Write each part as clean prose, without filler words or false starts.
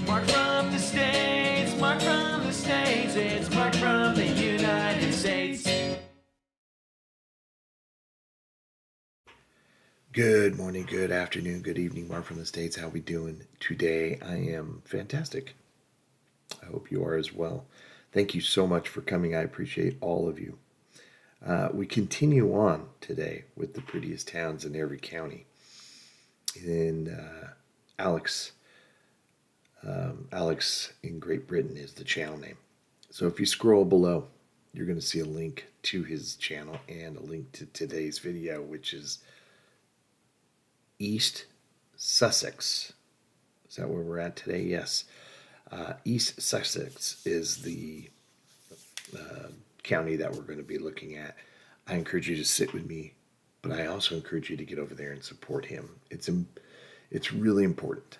Mark from the States, Mark from the States, it's Mark from the United States. Good morning, good afternoon, good evening, Mark from the States. How we doing today? I am fantastic. I hope you are as well. Thank you so much for coming. I appreciate all of you. We continue on today with the prettiest towns in every county. And Alex in Great Britain is the channel name. So if you scroll below, you're going to see a link to his channel and a link to today's video, which is East Sussex. Is that where we're at today? Yes. East Sussex is the county that we're going to be looking at. I encourage you to sit with me, but I also encourage you to get over there and support him. It's really important.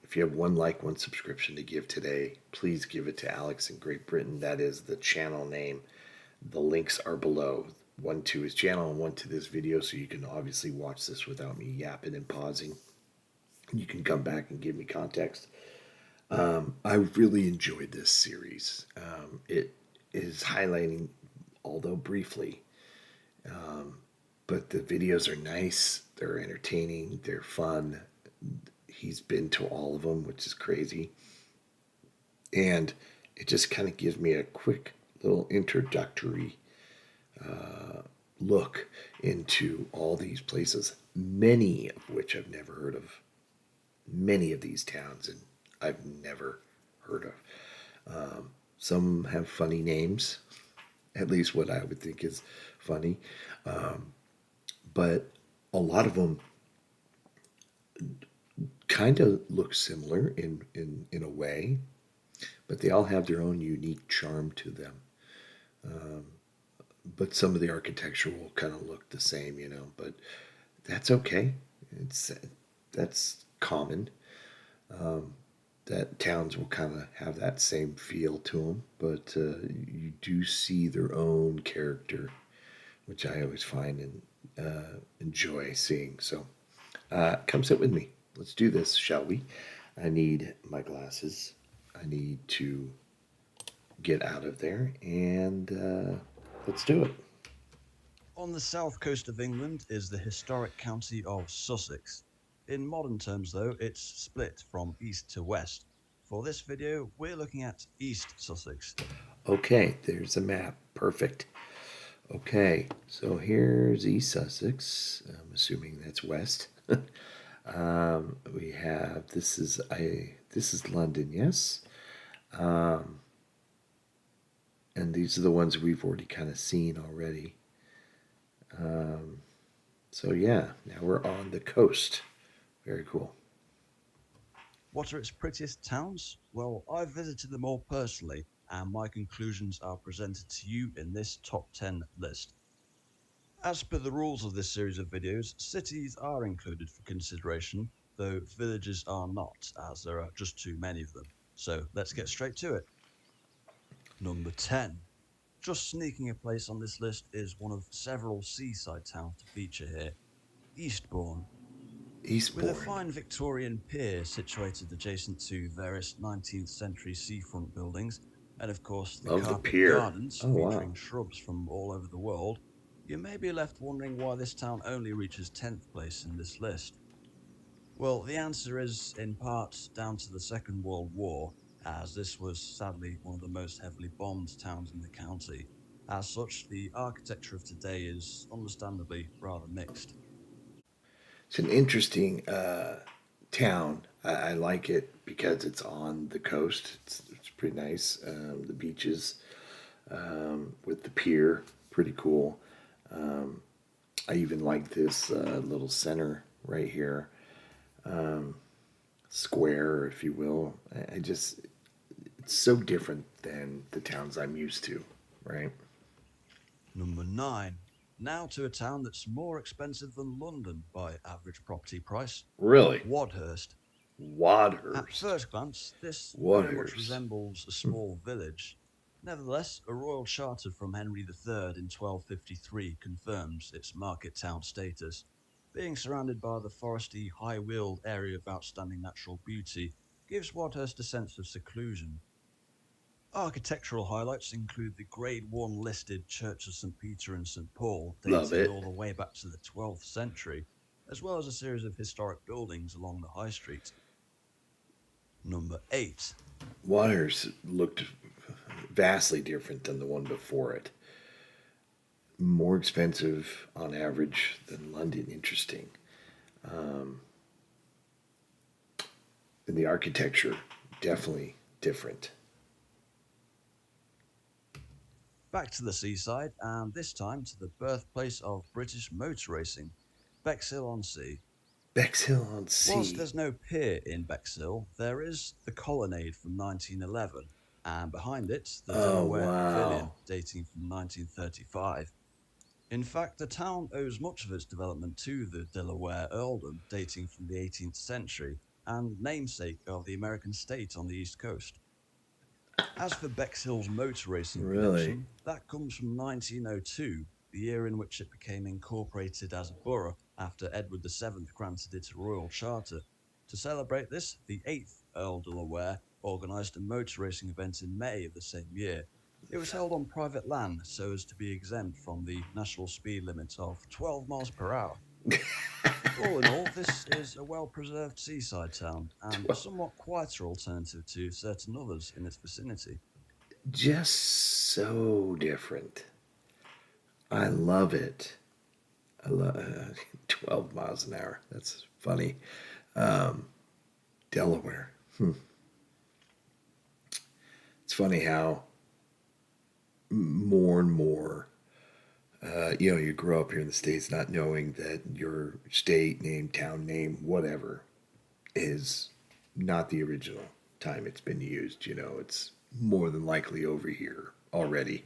If you have one like, one subscription to give today, please give it to Alex in Great Britain. That is the channel name. The links are below. One to his channel and one to this video, so you can obviously watch this without me yapping and pausing. You can come back and give me context. I really enjoyed this series. It is highlighting, although briefly, but the videos are nice, they're entertaining, they're fun. He's been to all of them, which is crazy. And it just kind of gives me a quick little introductory look into all these places, many of which I've never heard of. Many of these towns, and I've never heard of. Some have funny names, at least what I would think is funny. But a lot of them kind of look similar in a way, but they all have their own unique charm to them. But some of the architectural kind of look the same, but that's okay. That's common. That towns will kind of have that same feel to them, but you do see their own character, which I always find and enjoy seeing. So come sit with me. Let's do this, shall we? I need my glasses. I need to get out of there, and let's do it. On the south coast of England is the historic county of Sussex. In modern terms, though, it's split from east to west. For this video, we're looking at East Sussex. Okay, there's a map. Perfect. Okay, so here's East Sussex. I'm assuming that's west. We have this is London, yes. And these are the ones we've already kind of seen already. So yeah, now we're on the coast. Very cool. What are its prettiest towns? Well, I've visited them all personally, and my conclusions are presented to you in this top 10 list. As per the rules of this series of videos, cities are included for consideration, though villages are not, as there are just too many of them. So let's get straight to it. Number 10. Just sneaking a place on this list is one of several seaside towns to feature here, Eastbourne. Eastbourne. With a fine Victorian pier situated adjacent to various 19th century seafront buildings, and of course the carpet gardens featuring shrubs from all over the world, you may be left wondering why this town only reaches 10th place in this list. Well, the answer is in part down to the Second World War, as this was sadly one of the most heavily bombed towns in the county. As such, the architecture of today is understandably rather mixed. It's an interesting town. I like it because it's on the coast. It's pretty nice. The beaches with the pier, pretty cool. I even like this little center right here, square, if you will. It's so different than the towns I'm used to, right? Number 9. Now to a town that's more expensive than London by average property price. Really? Wadhurst. Wadhurst. At first glance, this very much resembles a small village. Nevertheless, a royal charter from Henry III in 1253 confirms its market town status. Being surrounded by the foresty, high-wheeled area of outstanding natural beauty, gives Wadhurst a sense of seclusion. Architectural highlights include the Grade 1 listed Church of St. Peter and St. Paul, Love dating it. all the way back to the 12th century, as well as a series of historic buildings along the High Street. Number 8. Waters looked vastly different than the one before it. More expensive on average than London. Interesting. And the architecture, definitely different. Back to the seaside, and this time to the birthplace of British motor racing, Bexhill-on-Sea. Whilst Bexhill-on-Sea. there's no pier in Bexhill, there is the colonnade from 1911, and behind it, the Oh, Delaware wow. Pavilion, dating from 1935. In fact, the town owes much of its development to the Delaware earldom, dating from the 18th century, and namesake of the American state on the East Coast. As for Bexhill's motor racing Really? connection, that comes from 1902, the year in which it became incorporated as a borough after Edward VII granted it a royal charter. To celebrate this, the 8th Earl Delaware organised a motor racing event in May of the same year. It was held on private land so as to be exempt from the national speed limit of 12 miles per hour. All in all, this is a well-preserved seaside town and a somewhat quieter alternative to certain others in its vicinity. Just so different. I love it. I love 12 miles an hour. That's funny. Delaware. It's funny how more and more, you grow up here in the States not knowing that your state name, town name, whatever, is not the original time it's been used. It's more than likely over here already.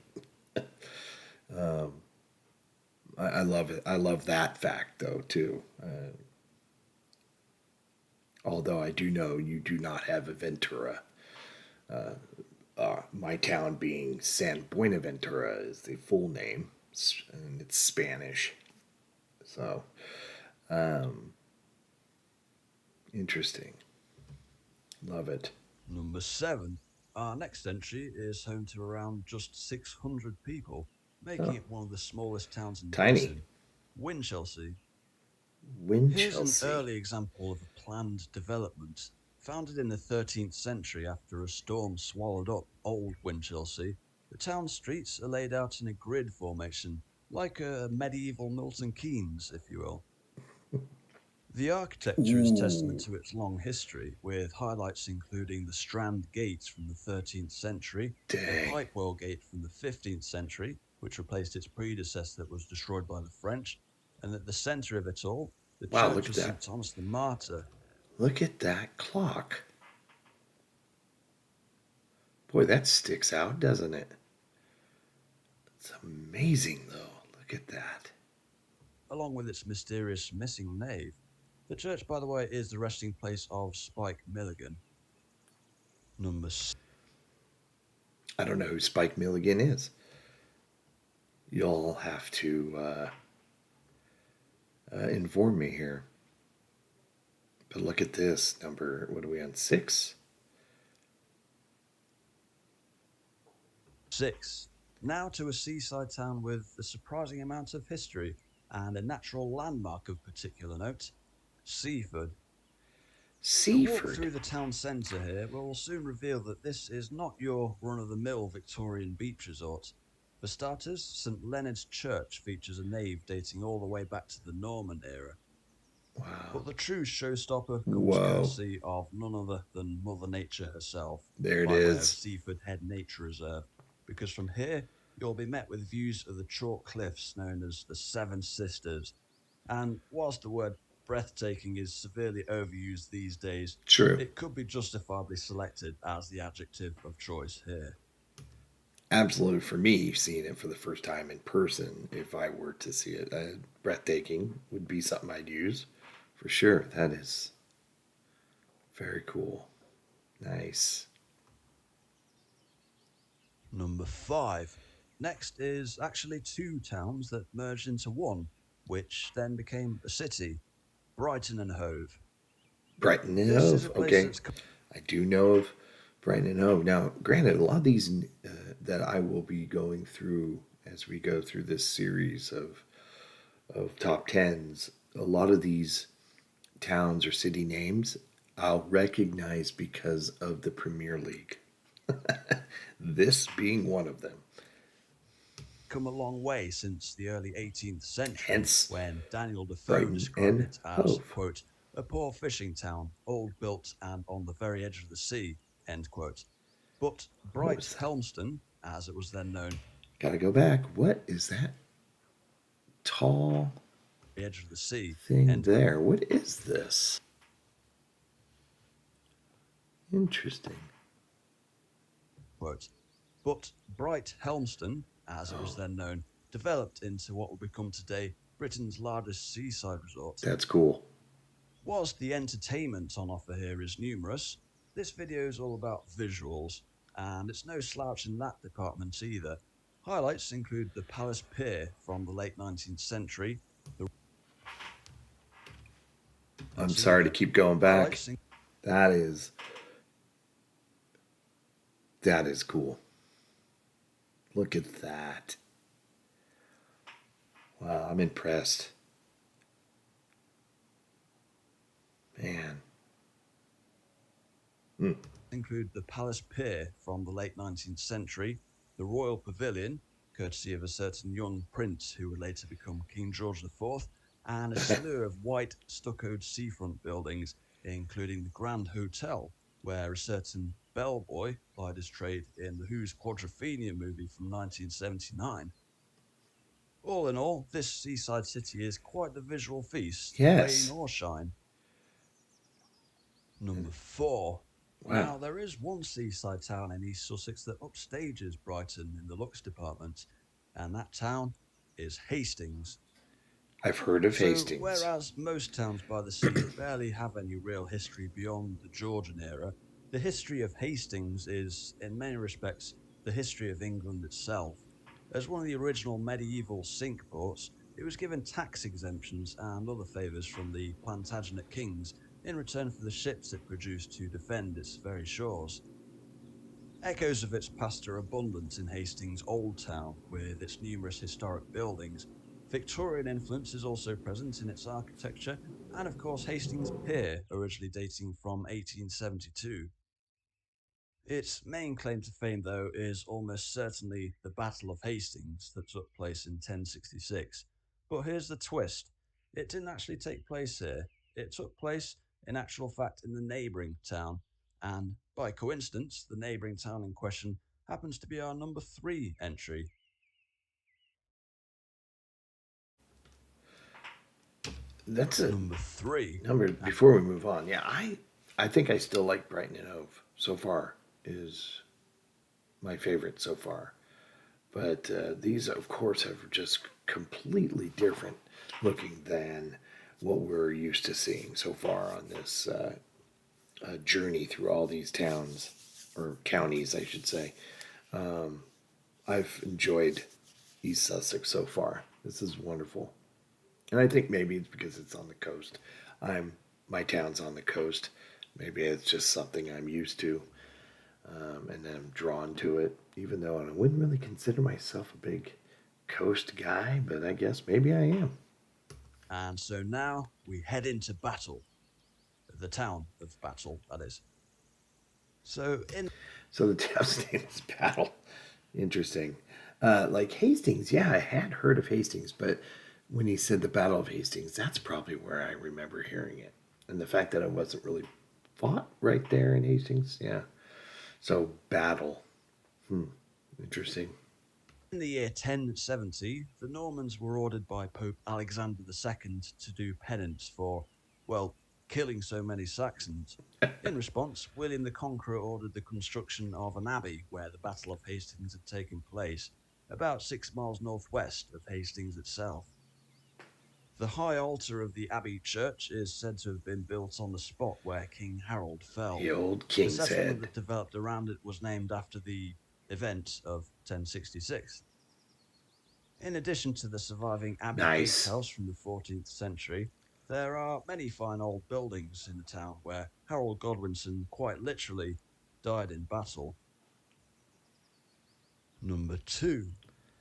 I love it. I love that fact, though, too. Although I do know you do not have a Ventura. My town being San Buenaventura is the full name, and it's Spanish. So, interesting. Love it. Number 7. Our next entry is home to around just 600 people, making Oh, it one of the smallest towns in tiny. Britain. Winchelsea. Here's an Winchelsea. early example of a planned development. Founded in the 13th century after a storm swallowed up old Winchelsea, the town streets are laid out in a grid formation, like a medieval Milton Keynes, if you will. The architecture is testament Ooh, to its long history, with highlights including the Strand Gate from the 13th century, the dang. Pipewell Gate from the 15th century, which replaced its predecessor that was destroyed by the French, and at the centre of it all, the Wow, Church look of at St. that. Thomas the Martyr. Look at that clock. Boy, that sticks out, doesn't it? It's amazing, though. Look at that. Along with its mysterious missing nave. The church, by the way, is the resting place of Spike Milligan. Number I don't know who Spike Milligan is. You'll have to inform me here. But look at this number. What are we on? 6? 6. Now to a seaside town with a surprising amount of history and a natural landmark of particular note, Seaford. A walk Seaford. through the town centre here will soon reveal that this is not your run-of-the-mill Victorian beach resort. For starters, St Leonard's Church features a nave dating all the way back to the Norman era. Wow. But the true showstopper comes Whoa. courtesy of none other than Mother Nature herself, There it by way of is. Seaford Head Nature Reserve, because from here you'll be met with views of the chalk cliffs known as the Seven Sisters. And whilst the word breathtaking is severely overused these days, True. it could be justifiably selected as the adjective of choice here. Absolutely, for me, seeing it for the first time in person, if I were to see it, breathtaking would be something I'd use for sure. That is very cool. Nice. Number 5. Next is actually 2 towns that merged into one, which then became a city, Brighton and Hove. Brighton and This is a Hove. place Okay. that's I do know of Brighton and Hove. Now, granted, a lot of these that I will be going through as we go through this series of top tens, a lot of these towns or city names I'll recognize because of the Premier League. This being one of them. Come a long way since the early 18th century, Hence, when Daniel Defoe Brighton described and it as, Hove. quote, a poor fishing town, old built and on the very edge of the sea, end quote. But What was that? Helmston, as it was then known, Gotta go back. What is that tall the edge of the sea, thing end there? What is this? Interesting. quote. But Bright Helmston, as it was then known, developed into what will become today Britain's largest seaside resort. That's cool. Whilst the entertainment on offer here is numerous, this video is all about visuals, and it's no slouch in that department either. Highlights include the Palace Pier from the late 19th century. I'm sorry to keep going back. That is cool. Look at that. Wow, I'm impressed. Man. Include the Palace Pier from the late 19th century, the Royal Pavilion, courtesy of a certain young prince who would later become King George IV, and a slew of white stuccoed seafront buildings, including the Grand Hotel, where a certain bellboy plied his trade in the Who's Quadrophenia movie from 1979. All in all, this seaside city is quite the visual feast, Yes. rain or shine. Number 4. Wow. Now, there is one seaside town in East Sussex that upstages Brighton in the looks department, and that town is Hastings. I've heard of So, Hastings. whereas most towns by the sea barely have any real history beyond the Georgian era, the history of Hastings is, in many respects, the history of England itself. As one of the original medieval sink ports, it was given tax exemptions and other favours from the Plantagenet kings in return for the ships it produced to defend its very shores. Echoes of its past are abundant in Hastings' Old Town, with its numerous historic buildings. Victorian influence is also present in its architecture, and of course Hastings Pier, originally dating from 1872. Its main claim to fame, though, is almost certainly the Battle of Hastings that took place in 1066. But here's the twist. It didn't actually take place here. It took place, in actual fact, in the neighbouring town, and by coincidence, the neighbouring town in question happens to be our number 3 entry. That's a Number 3. number. Before we move on, yeah, I think I still like Brighton and Hove. So far is my favorite so far. But these, of course, have just completely different looking than what we're used to seeing so far on this journey through all these towns, or counties, I should say. I've enjoyed East Sussex so far. This is wonderful. And I think maybe it's because it's on the coast. My town's on the coast. Maybe it's just something I'm used to, and then I'm drawn to it. Even though I wouldn't really consider myself a big coast guy, but I guess maybe I am. And so now we head into Battle. The town of Battle, that is. So the town's name is Battle. Interesting. Like Hastings, yeah, I had heard of Hastings, but when he said the Battle of Hastings, that's probably where I remember hearing it. And the fact that it wasn't really fought right there in Hastings, yeah. So Battle, interesting. In the year 1070, the Normans were ordered by Pope Alexander II to do penance for, well, killing so many Saxons. In response, William the Conqueror ordered the construction of an abbey where the Battle of Hastings had taken place, about 6 miles northwest of Hastings itself. The high altar of the Abbey Church is said to have been built on the spot where King Harold fell. The old The King's settlement Head. that developed around it was named after the event of 1066. In addition to the surviving Abbey Nice. gatehouse from the 14th century, There are many fine old buildings in the town where Harold Godwinson quite literally died in battle. Number 2.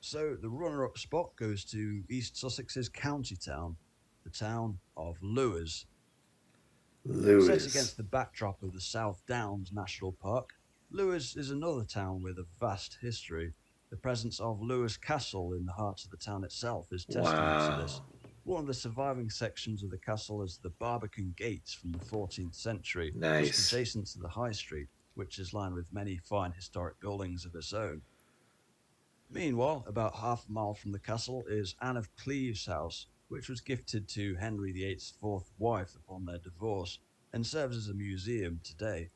So the runner-up spot goes to East Sussex's county town, the town of Lewes. Set Lewes. against the backdrop of the South Downs National Park, Lewes is another town with a vast history. The presence of Lewes Castle in the heart of the town itself is testament to this. Wow. One of the surviving sections of the castle is the Barbican Gates from the 14th century, just Nice. adjacent to the High Street, which is lined with many fine historic buildings of its own. Meanwhile, about half a mile from the castle is Anne of Cleves' house, which was gifted to Henry VIII's fourth wife upon their divorce and serves as a museum today.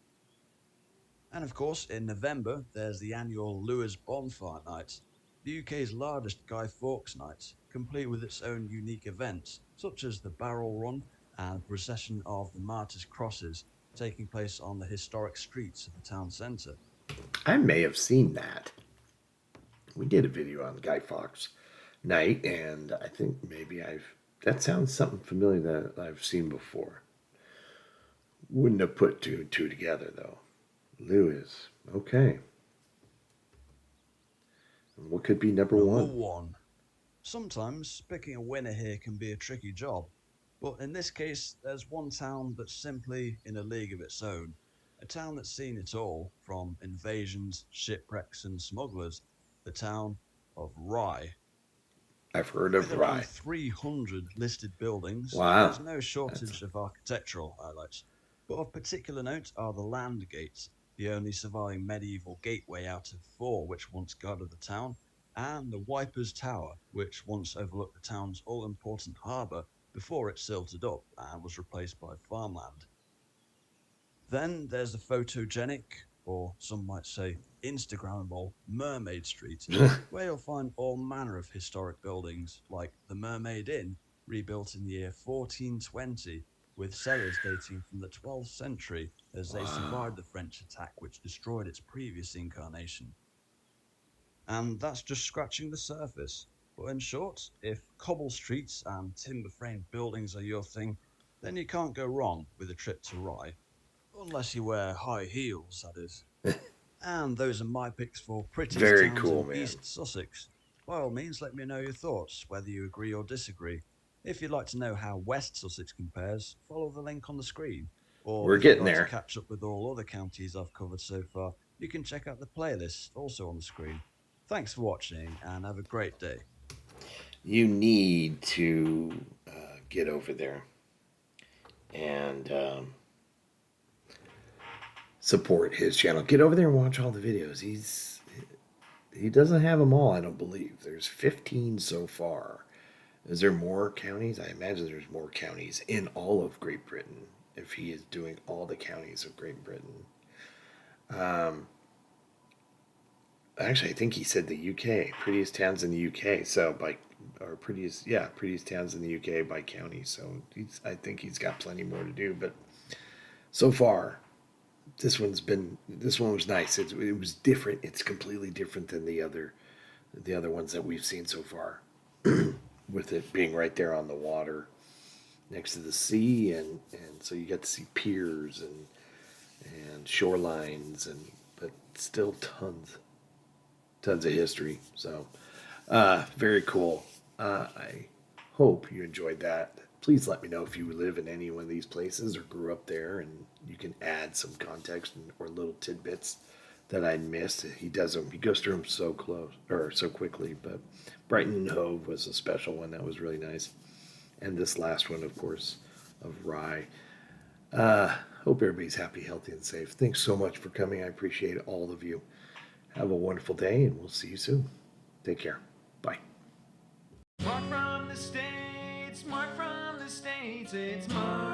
And of course, in November, there's the annual Lewes Bonfire Night, the UK's largest Guy Fawkes night, complete with its own unique events, such as the barrel run and procession of the Martyrs' Crosses, taking place on the historic streets of the town centre. I may have seen that. We did a video on Guy Fawkes night, and I think maybe that sounds something familiar that I've seen before. Wouldn't have put two and two together though. Lewis. Okay. And what could be number Number one? 1. Sometimes picking a winner here can be a tricky job, but in this case, there's one town that's simply in a league of its own. A town that's seen it all, from invasions, shipwrecks, and smugglers. The town of Rye. I've heard With of around Rye. 300 listed buildings, Wow. there's no shortage of architectural highlights. But of particular note are the land gates, the only surviving medieval gateway out of 4 which once guarded the town, and the Wipers Tower, which once overlooked the town's all-important harbour before it silted up and was replaced by farmland. Then there's the photogenic, or some might say Instagrammable, Mermaid Street, where you'll find all manner of historic buildings, like the Mermaid Inn, rebuilt in the year 1420, with cellars dating from the 12th century as they survived the French attack which destroyed its previous incarnation. And that's just scratching the surface. But in short, if cobble streets and timber-framed buildings are your thing, then you can't go wrong with a trip to Rye. Unless you wear high heels, that is. And those are my picks for prettiest Very towns cool, in man. East Sussex. By all means, let me know your thoughts, whether you agree or disagree. If you'd like to know how West Sussex compares, follow the link on the screen. Or We're if you'd getting like there. to catch up with all other counties I've covered so far, you can check out the playlist, also on the screen. Thanks for watching, and have a great day. You need to get over there and support his channel. Get over there and watch all the videos. He doesn't have them all, I don't believe. There's 15 so far. Is there more counties? I imagine there's more counties in all of Great Britain if he is doing all the counties of Great Britain. Actually, I think he said the UK, prettiest towns in the UK. So prettiest towns in the UK by county. So I think he's got plenty more to do. But so far, this one was nice. It was different. It's completely different than the other ones that we've seen so far. With it being right there on the water, next to the sea, and so you get to see piers and shorelines, but still tons of history. So very cool. I hope you enjoyed that. Please let me know if you live in any one of these places or grew up there, and you can add some context or little tidbits that I missed. He does them. He goes through them so quickly. But Brighton and Hove was a special one that was really nice, and this last one, of course, of Rye. Hope everybody's happy, healthy, and safe. Thanks so much for coming. I appreciate all of you. Have a wonderful day, and we'll see you soon. Take care. Bye. Mark from the States, Mark from the States, it's Mark.